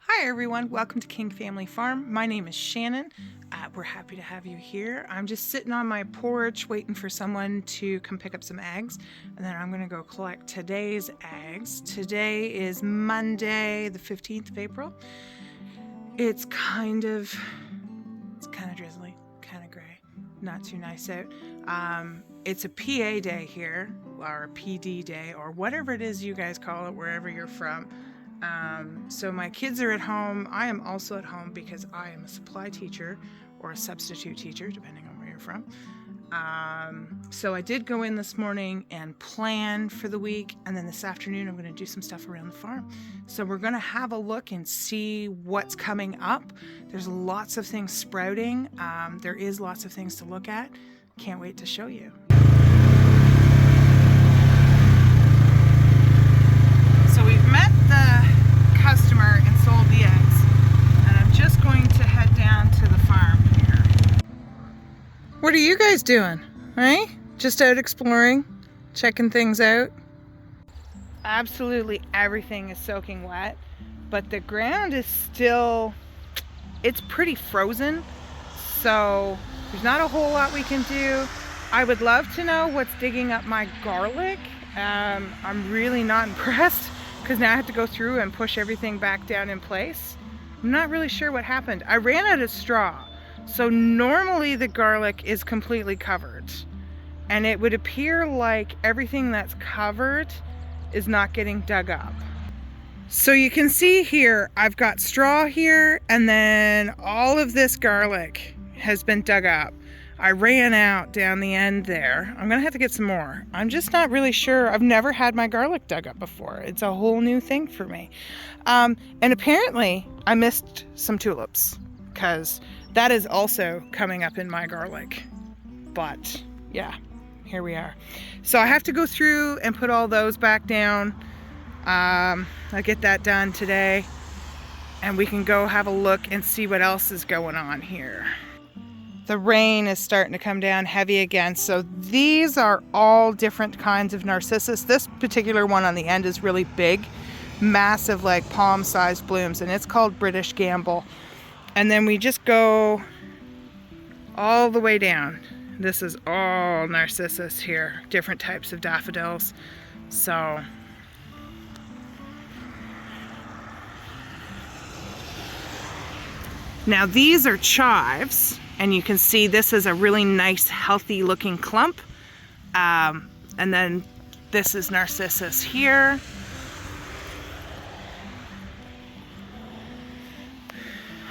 Hi everyone, welcome to King Family Farm. My name is Shannon. We're happy to have you here. I'm just sitting on my porch waiting for someone to come pick up some eggs, and then I'm gonna go collect today's eggs. Today is Monday, the 15th of April. It's kind of drizzly, kind of gray, not too nice out. It's a PA day here, or a PD day, or whatever it is you guys call it, wherever you're from. So my kids are at home. I am also at home because I am a supply teacher or a substitute teacher, depending on where you're from. So I did go in this morning and plan for the week, and then this afternoon I'm going to do some stuff around the farm. So we're going to have a look and see what's coming up. There's lots of things sprouting. There is lots of things to look at. Can't wait to show you. So we've met the customer and sold the eggs, and I'm just going to head down to the farm here. What are you guys doing, right? Just out exploring, checking things out. Absolutely everything is soaking wet, but the ground is still, it's pretty frozen, so there's not a whole lot we can do. I would love to know what's digging up my garlic. I'm really not impressed, because now I have to go through and push everything back down in place. I'm not really sure what happened. I ran out of straw. So normally the garlic is completely covered. And it would appear like everything that's covered is not getting dug up. So you can see here, I've got straw here, and then all of this garlic has been dug up. I ran out down the end there. I'm gonna have to get some more. I'm just not really sure. I've never had my garlic dug up before. It's a whole new thing for me. And apparently I missed some tulips, because that is also coming up in my garlic. But yeah, here we are. So I have to go through and put all those back down. I'll get that done today, and we can go have a look and see what else is going on here. The rain is starting to come down heavy again. So these are all different kinds of narcissus. This particular one on the end is really big, massive, like palm-sized blooms, and it's called British Gamble. And then we just go all the way down. This is all narcissus here, different types of daffodils. So now these are chives. And you can see this is a really nice, healthy looking clump. And then this is narcissus here.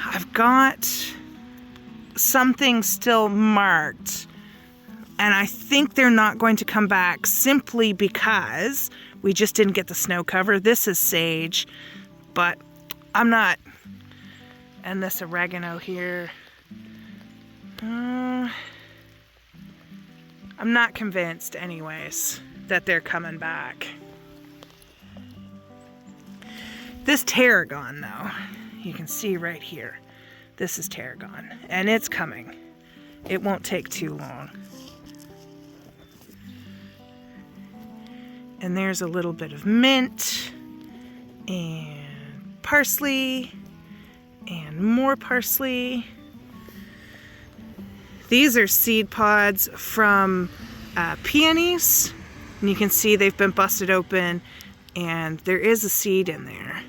I've got something still marked, and I think they're not going to come back simply because we just didn't get the snow cover. This is sage, but I'm not. And this oregano here. I'm not convinced anyways that they're coming back. This tarragon though, you can see right here. This is tarragon, and it's coming. It won't take too long. And there's a little bit of mint and parsley and more parsley. These are seed pods from peonies, and you can see they've been busted open, and there is a seed in there.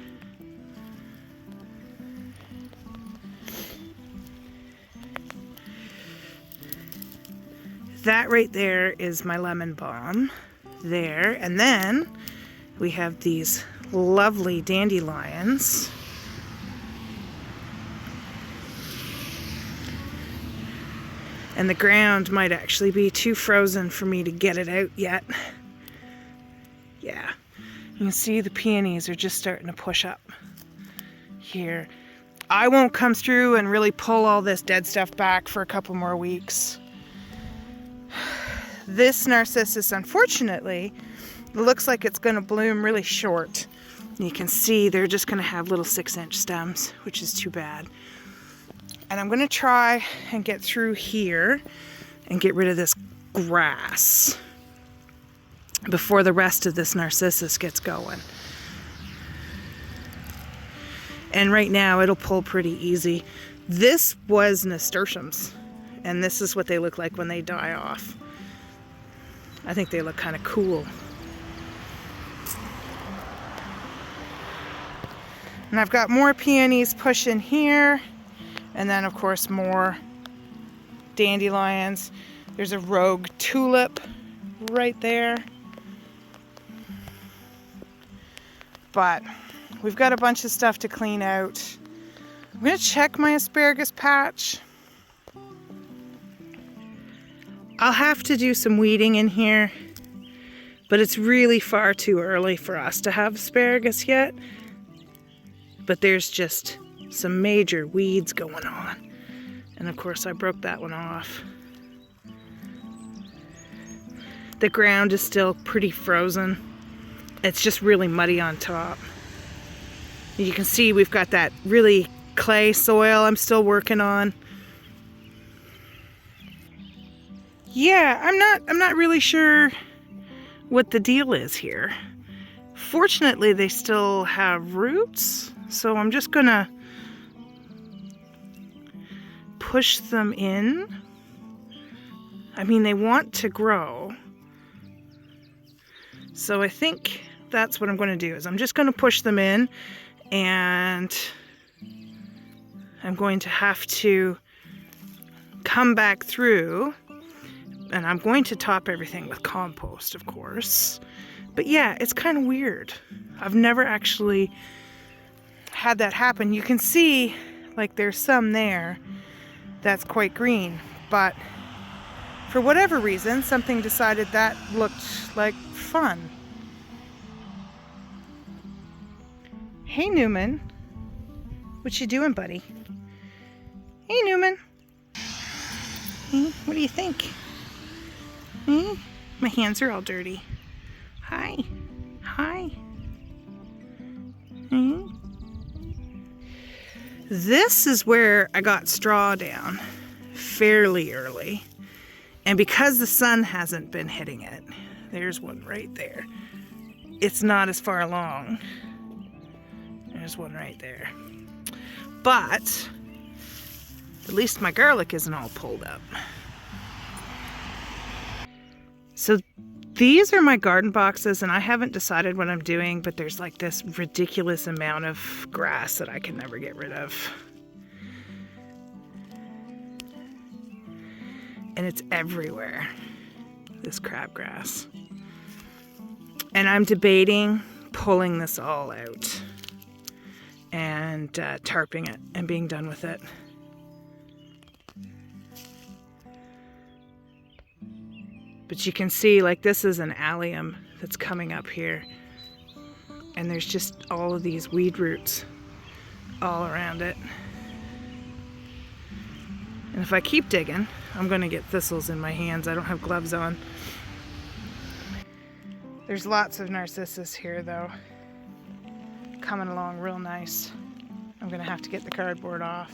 That right there is my lemon balm there, and then we have these lovely dandelions. And the ground might actually be too frozen for me to get it out yet. Yeah, you can see the peonies are just starting to push up here. I won't come through and really pull all this dead stuff back for a couple more weeks. This narcissus, unfortunately, looks like it's going to bloom really short. You can see they're just going to have little 6-inch stems, which is too bad. And I'm going to try and get through here and get rid of this grass before the rest of this narcissus gets going. And right now it'll pull pretty easy. This was nasturtiums, and this is what they look like when they die off. I think they look kind of cool. And I've got more peonies pushing here, and then of course more dandelions. There's a rogue tulip right there. But we've got a bunch of stuff to clean out. I'm going to check my asparagus patch. I'll have to do some weeding in here, but it's really far too early for us to have asparagus yet. But there's just some major weeds going on. And of course I broke that one off. The ground is still pretty frozen. It's just really muddy on top. You can see we've got that really clay soil I'm still working on. Yeah, I'm not really sure what the deal is here. Fortunately, they still have roots, so I'm just gonna push them in. I mean, they want to grow. So I think that's what I'm going to do, is I'm just going to push them in, and I'm going to have to come back through, and I'm going to top everything with compost, of course. But yeah, it's kind of weird. I've never actually had that happen. You can see, like, there's some there that's quite green, but for whatever reason, something decided that looked like fun. Hey, Newman. What you doing, buddy? Hey, Newman. Hey, what do you think? Hey, my hands are all dirty. Hi. Hi. Hey. This is where I got straw down fairly early. And because the sun hasn't been hitting it, there's one right there. It's not as far along. There's one right there. But at least my garlic isn't all pulled up. So these are my garden boxes, and I haven't decided what I'm doing, but there's like this ridiculous amount of grass that I can never get rid of. And it's everywhere, this crabgrass. And I'm debating pulling this all out and tarping it and being done with it. But you can see, like, this is an allium that's coming up here, and there's just all of these weed roots all around it. And if I keep digging, I'm going to get thistles in my hands. I don't have gloves on. There's lots of narcissus here, though. Coming along real nice. I'm going to have to get the cardboard off.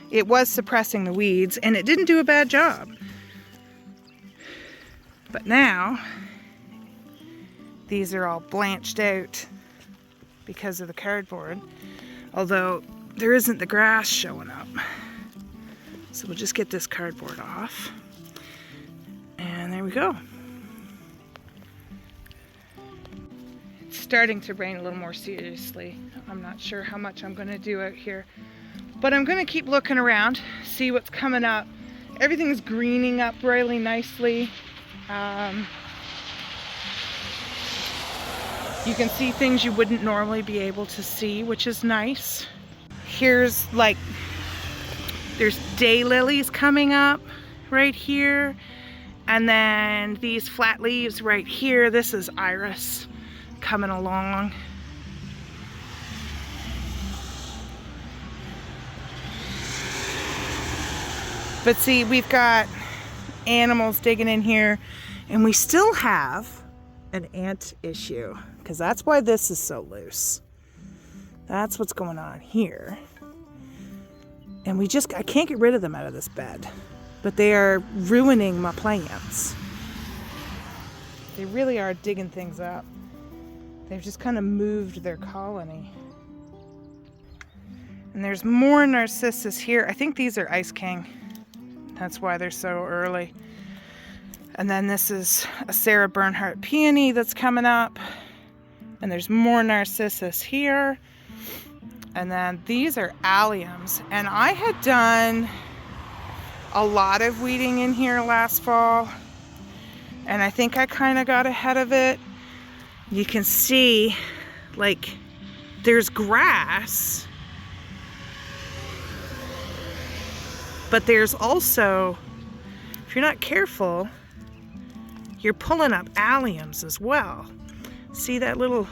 It was suppressing the weeds, and it didn't do a bad job. But now, these are all blanched out because of the cardboard. Although, there isn't the grass showing up. So we'll just get this cardboard off. And there we go. It's starting to rain a little more seriously. I'm not sure how much I'm going to do out here. But I'm going to keep looking around, see what's coming up. Everything's greening up really nicely. You can see things you wouldn't normally be able to see, which is nice. Here's, like, there's daylilies coming up right here. And then these flat leaves right here. This is iris coming along. But see, we've got animals digging in here, and we still have an ant issue, because that's why this is so loose. That's what's going on here. And I can't get rid of them out of this bed, but they are ruining my plants. They really are digging things up. They've just kind of moved their colony. And there's more narcissus here. I think these are Ice King. That's why they're so early. And then this is a Sarah Bernhardt peony that's coming up. And there's more narcissus here. And then these are alliums. And I had done a lot of weeding in here last fall. And I think I kind of got ahead of it. You can see, like, there's grass. But there's also, if you're not careful, you're pulling up alliums as well. See that little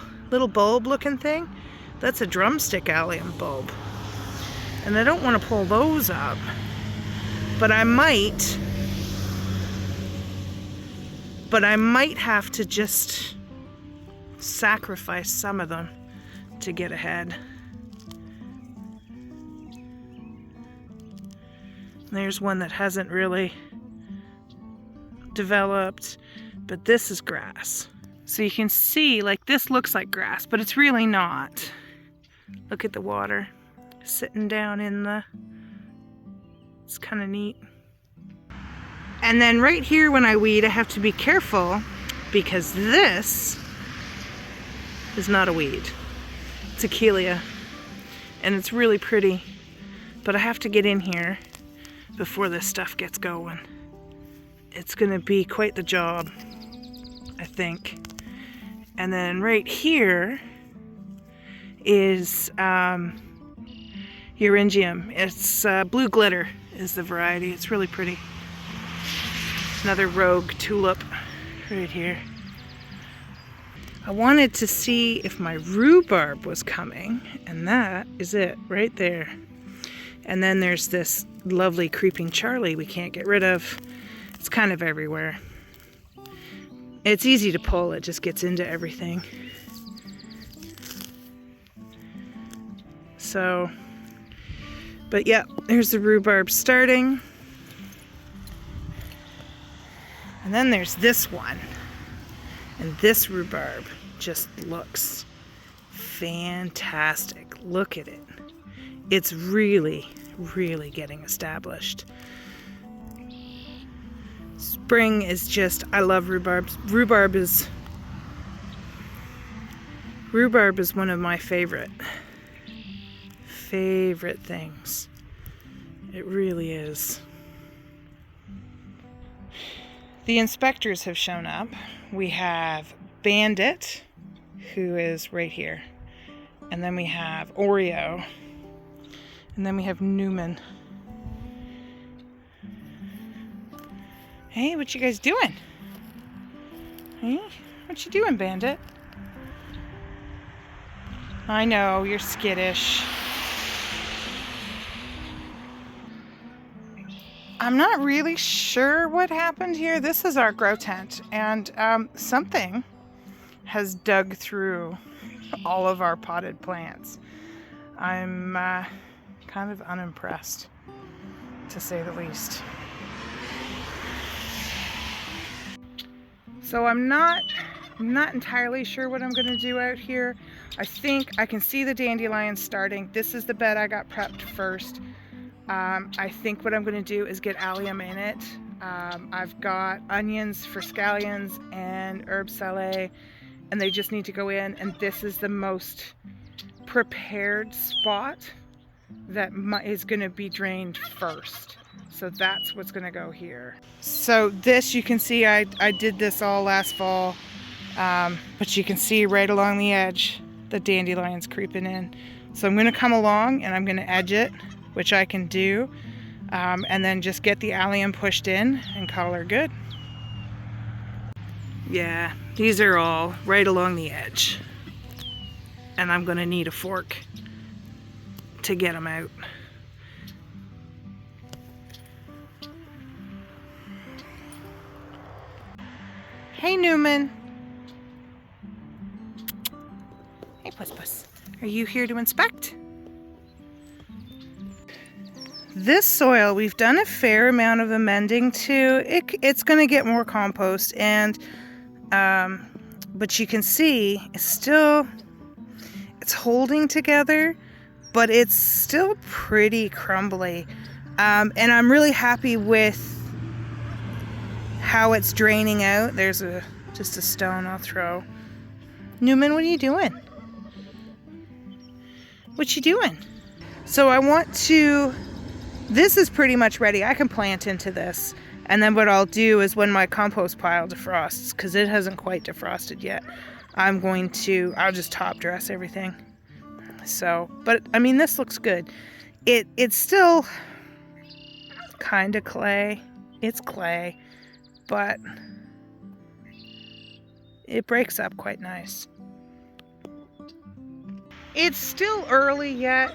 bulb looking thing? That's a drumstick allium bulb. And I don't want to pull those up, but I might have to just sacrifice some of them to get ahead. There's one that hasn't really developed, but this is grass. So you can see, like, this looks like grass, but it's really not. Look at the water sitting down in the, it's kind of neat. And then right here when I weed, I have to be careful because this is not a weed. It's a Achillea, and it's really pretty, but I have to get in here before this stuff gets going. It's gonna be quite the job, I think. And then right here is Euringium. It's blue glitter is the variety. It's really pretty. Another rogue tulip right here. I wanted to see if my rhubarb was coming, and that is it right there. And then there's this lovely creeping Charlie we can't get rid of. It's kind of everywhere. It's easy to pull, it just gets into everything. So, but yeah, there's the rhubarb starting. And then there's this one. And this rhubarb just looks fantastic. Look at it. It's really, really getting established. Spring is just, I love rhubarb. Rhubarb is one of my favorite things. It really is. The inspectors have shown up. We have Bandit, who is right here. And then we have Oreo. And then we have Newman. Hey, what you guys doing? Hey, what you doing, Bandit? I know, you're skittish. I'm not really sure what happened here. This is our grow tent, and something has dug through all of our potted plants. I'm kind of unimpressed, to say the least. So I'm not entirely sure what I'm going to do out here. I think I can see the dandelions starting. This is the bed I got prepped first. I think what I'm going to do is get allium in it. I've got onions for scallions and herb saleh, and they just need to go in, and this is the most prepared spot that is going to be drained first. So that's what's going to go here. So this, you can see I did this all last fall, but you can see right along the edge the dandelions creeping in. So I'm going to come along and I'm going to edge it, which I can do, and then just get the allium pushed in and call her good. Yeah, these are all right along the edge, and I'm going to need a fork to get them out. Hey, Newman. Hey, Puss Puss. Are you here to inspect? This soil, we've done a fair amount of amending to. It's going to get more compost, and but you can see it's holding together, but it's still pretty crumbly. And I'm really happy with how it's draining out. There's just a stone I'll throw. Newman, what are you doing? What you doing? So I want to, this is pretty much ready. I can plant into this. And then what I'll do is when my compost pile defrosts, because it hasn't quite defrosted yet, I'll just top dress everything. So, but I mean, this looks good. It's still kind of clay. It's clay, but it breaks up quite nice. It's still early yet.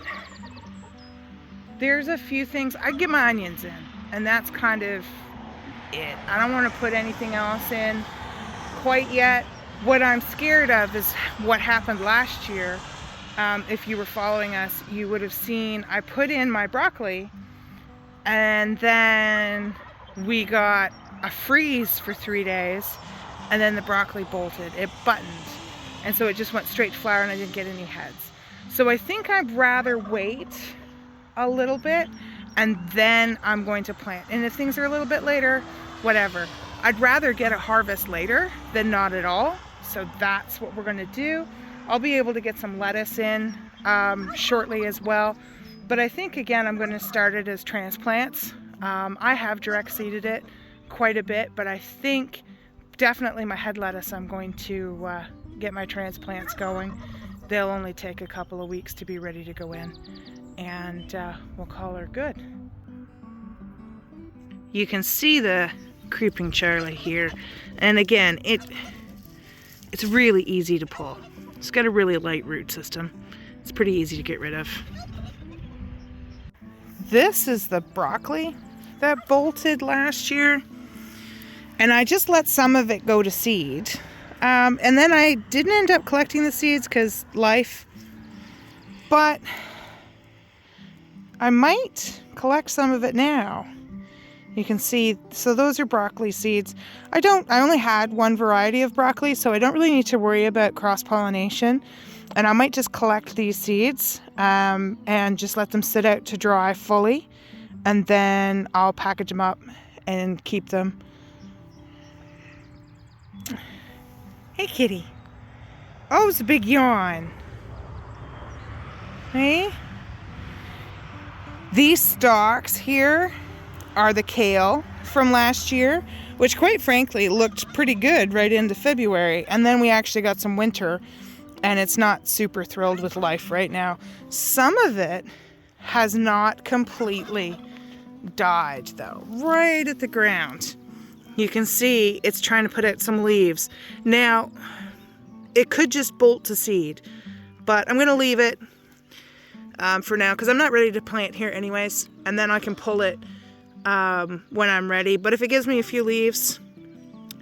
There's a few things. I get my onions in, and that's kind of it. I don't want to put anything else in quite yet. What I'm scared of is what happened last year. If you were following us, you would have seen I put in my broccoli, and then we got a freeze for 3 days, and then the broccoli bolted. It buttoned, and so it just went straight to flower, and I didn't get any heads. So I think I'd rather wait a little bit, and then I'm going to plant. And if things are a little bit later, whatever. I'd rather get a harvest later than not at all. So that's what we're going to do. I'll be able to get some lettuce in shortly as well. But I think, again, I'm going to start it as transplants. I have direct seeded it quite a bit, but I think definitely my head lettuce, I'm going to get my transplants going. They'll only take a couple of weeks to be ready to go in, and we'll call her good. You can see the creeping Charlie here, and again, it's really easy to pull. It's got a really light root system. It's pretty easy to get rid of. This is the broccoli that bolted last year, and I just let some of it go to seed. And then I didn't end up collecting the seeds because life, but I might collect some of it now. You can see, so those are broccoli seeds. I only had one variety of broccoli, so I don't really need to worry about cross-pollination. And I might just collect these seeds and just let them sit out to dry fully. And then I'll package them up and keep them. Hey, kitty. Oh, it's a big yawn. Hey? These stalks here are the kale from last year, which quite frankly looked pretty good right into February. And then we actually got some winter, and it's not super thrilled with life right now. Some of it has not completely died though, right at the ground. You can see it's trying to put out some leaves. Now, it could just bolt to seed, but I'm going to leave it for now because I'm not ready to plant here anyways, and then I can pull it when I'm ready. But if it gives me a few leaves,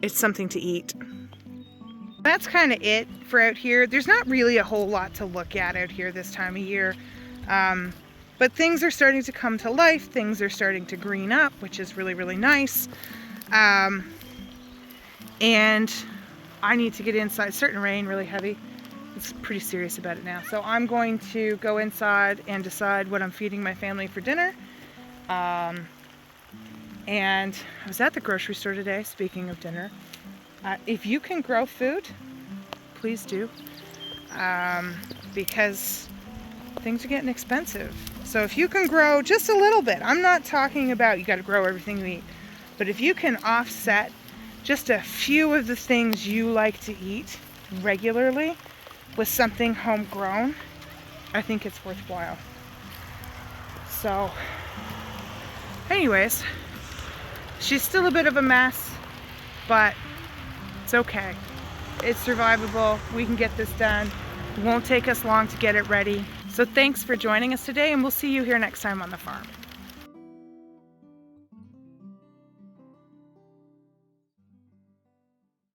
it's something to eat. That's kind of it for out here. There's not really a whole lot to look at out here this time of year. But things are starting to come to life. Things are starting to green up, which is really, really nice. And I need to get inside. It's starting to rain really heavy. It's pretty serious about it now. So I'm going to go inside and decide what I'm feeding my family for dinner. And I was at the grocery store today, speaking of dinner. If you can grow food, please do. Because things are getting expensive. So if you can grow just a little bit, I'm not talking about you got to grow everything you eat, but if you can offset just a few of the things you like to eat regularly with something homegrown, I think it's worthwhile. So anyways, she's still a bit of a mess, but it's okay. It's survivable. We can get this done. It won't take us long to get it ready. So thanks for joining us today, and we'll see you here next time on the farm.